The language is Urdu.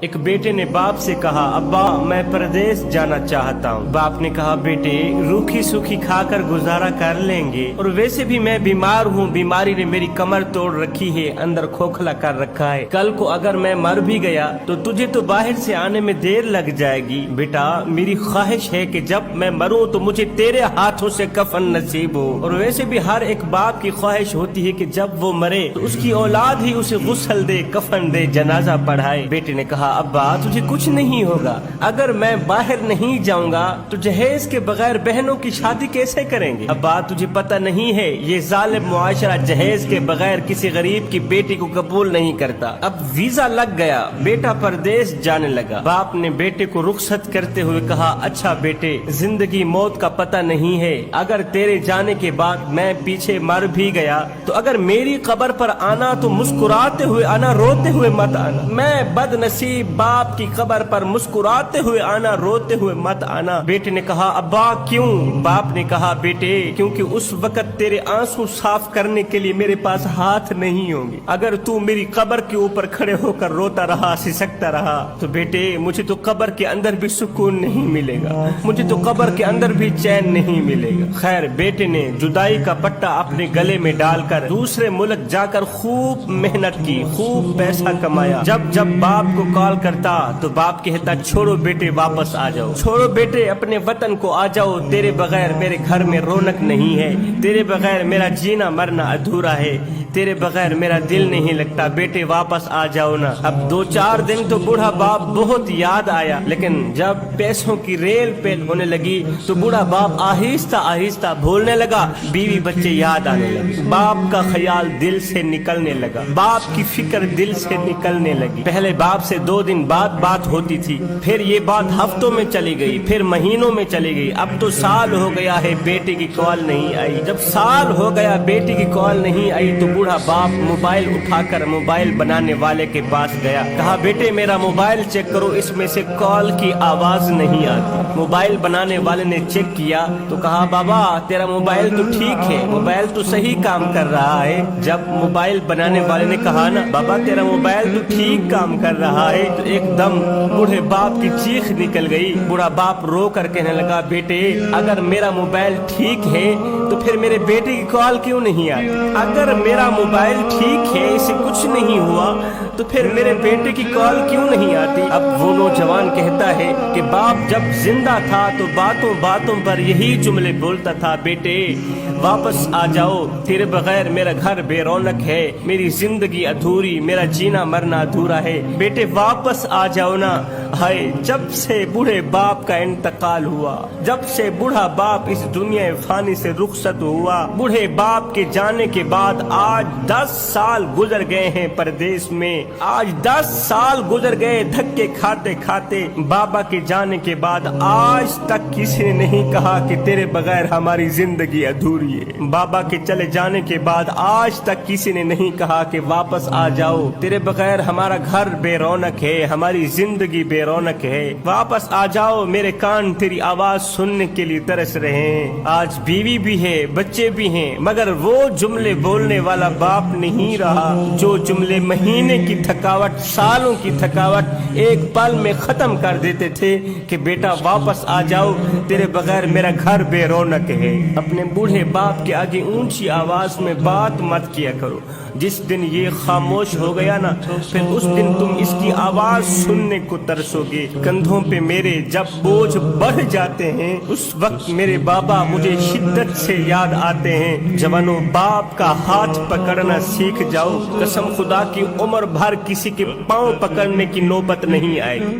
ایک بیٹے نے باپ سے کہا ابا میں پردیس جانا چاہتا ہوں۔ باپ نے کہا بیٹے روکھی سوکھی کھا کر گزارا کر لیں گے، اور ویسے بھی میں بیمار ہوں، بیماری نے میری کمر توڑ رکھی ہے، اندر کھوکھلا کر رکھا ہے، کل کو اگر میں مر بھی گیا تو تجھے تو باہر سے آنے میں دیر لگ جائے گی۔ بیٹا میری خواہش ہے کہ جب میں مروں تو مجھے تیرے ہاتھوں سے کفن نصیب ہو، اور ویسے بھی ہر ایک باپ کی خواہش ہوتی ہے کہ جب وہ مرے تو اس کی اولاد ہی اسے غسل دے، کفن دے، جنازہ پڑھائے۔ بیٹے نے کہا ابا تجھے کچھ نہیں ہوگا، اگر میں باہر نہیں جاؤں گا تو جہیز کے بغیر بہنوں کی شادی کیسے کریں گے؟ ابا تجھے پتہ نہیں ہے یہ ظالم معاشرہ جہیز کے بغیر کسی غریب کی بیٹی کو قبول نہیں کرتا۔ اب ویزا لگ گیا، بیٹا پردیس جانے لگا۔ باپ نے بیٹے کو رخصت کرتے ہوئے کہا اچھا بیٹے زندگی موت کا پتہ نہیں ہے، اگر تیرے جانے کے بعد میں پیچھے مر بھی گیا تو اگر میری قبر پر آنا تو مسکراتے ہوئے آنا، روتے ہوئے مت آنا۔ میں بد نصیب باپ کی قبر پر مسکراتے ہوئے آنا، روتے ہوئے مت آنا۔ بیٹے نے کہا ابا کیوں؟ باپ نے کہا بیٹے کیونکہ اس وقت تیرے آنسو صاف کرنے کے لیے میرے پاس ہاتھ نہیں ہوں گے، اگر تو میری قبر کے اوپر کھڑے ہو کر روتا رہا، سسکتا رہا تو بیٹے مجھے تو قبر کے اندر بھی سکون نہیں ملے گا، مجھے تو قبر کے اندر بھی چین نہیں ملے گا۔ خیر بیٹے نے جدائی کا پٹا اپنے گلے میں ڈال کر دوسرے ملک جا کر خوب محنت کی، خوب پیسہ کمایا۔ جب باپ کو کال کرتا تو باپ کہتا چھوڑو بیٹے واپس آ جاؤ، چھوڑو بیٹے اپنے وطن کو آ جاؤ، تیرے بغیر میرے گھر میں رونق نہیں ہے، تیرے بغیر میرا جینا مرنا ادھورا ہے، تیرے بغیر میرا دل نہیں لگتا، بیٹے واپس آ جاؤ نا۔ اب 2-4 دن تو بوڑھا باپ بہت یاد آیا، لیکن جب پیسوں کی ریل پیل ہونے لگی تو بوڑھا باپ آہستہ آہستہ بھولنے لگا، بیوی بچے یاد آنے لگے، باپ کا خیال دل سے نکلنے لگا، باپ کی فکر دل سے نکلنے لگی۔ پہلے باپ سے 2 دن بعد بات ہوتی تھی، پھر یہ بات ہفتوں میں چلی گئی، پھر مہینوں میں چلی گئی، اب تو سال ہو گیا ہے بیٹے کی کال نہیں آئی۔ جب سال ہو گیا بیٹے کی کال نہیں آئی تو بوڑھا باپ موبائل اٹھا کر موبائل بنانے والے کے پاس گیا، کہا بیٹے میرا موبائل چیک کرو، اس میں سے کال کی آواز نہیں آتی۔ موبائل بنانے والے نے چیک کیا تو کہا بابا تیرا موبائل تو ٹھیک ہے، موبائل تو صحیح کام کر رہا ہے۔ جب موبائل بنانے والے نے کہا نا بابا تیرا موبائل تو ٹھیک کام کر رہا ہے تو ایک دم بوڑھے باپ کی چیخ نکل گئی۔ بوڑھا باپ رو کر کہنے لگا بیٹے اگر میرا موبائل ٹھیک ہے تو پھر میرے بیٹے کی کال کیوں نہیں آتی؟ اگر میرا موبائل ٹھیک ہے، اسے کچھ نہیں ہوا تو پھر میرے بیٹے کی کال کیوں نہیں آتی؟ اب وہ نوجوان کہتا ہے کہ باپ جب زندہ تھا تو باتوں باتوں پر یہی جملے بولتا تھا، بیٹے واپس آ جاؤ، تیرے بغیر میرا گھر بے رونق ہے، میری زندگی ادھوری، میرا جینا مرنا ادھورا ہے، بیٹے واپس آ جاؤ نا۔ ہائے جب سے بوڑھے باپ کا انتقال ہوا، جب سے بوڑھا باپ اس دنیا فانی سے رخصت ہوا، بوڑھے باپ کے جانے کے بعد آج 10 سال گزر گئے ہیں پردیس میں، آج 10 سال گزر گئے دھکے کھاتے کھاتے۔ بابا کے جانے کے بعد آج تک کسی نے نہیں کہا کہ تیرے بغیر ہماری زندگی ادھوری ہے۔ بابا کے چلے جانے کے بعد آج تک کسی نے نہیں کہا کہ واپس آ جاؤ، تیرے بغیر ہمارا گھر بے رونق ہے، ہماری زندگی بے رونق ہے، واپس آ جاؤ، میرے کان تیری آواز سننے کے لیے ترس رہے ہیں۔ آج بیوی بھی ہے، بچے بھی ہیں، مگر وہ جملے بولنے والا باپ نہیں رہا جو جملے مہینے کی تھکاوٹ، سالوں کی تھکاوٹ ایک پل میں ختم کر دیتے تھے کہ بیٹا واپس آ جاؤ، تیرے بغیر میرا گھر بے رونق ہے۔ اپنے بوڑھے باپ کے آگے اونچی آواز میں بات مت کیا کرو، جس دن یہ خاموش ہو گیا نا پھر اس دن تم اس کی آواز سننے کو ترسو گے۔ کندھوں پہ میرے جب بوجھ بڑھ جاتے ہیں اس وقت میرے بابا مجھے شدت سے یاد آتے ہیں۔ جوانوں باپ کا ہاتھ پکڑنا سیکھ جاؤ، قسم خدا کی عمر بھر کسی کے پاؤں پکڑنے کی نوبت نہیں آئے گی۔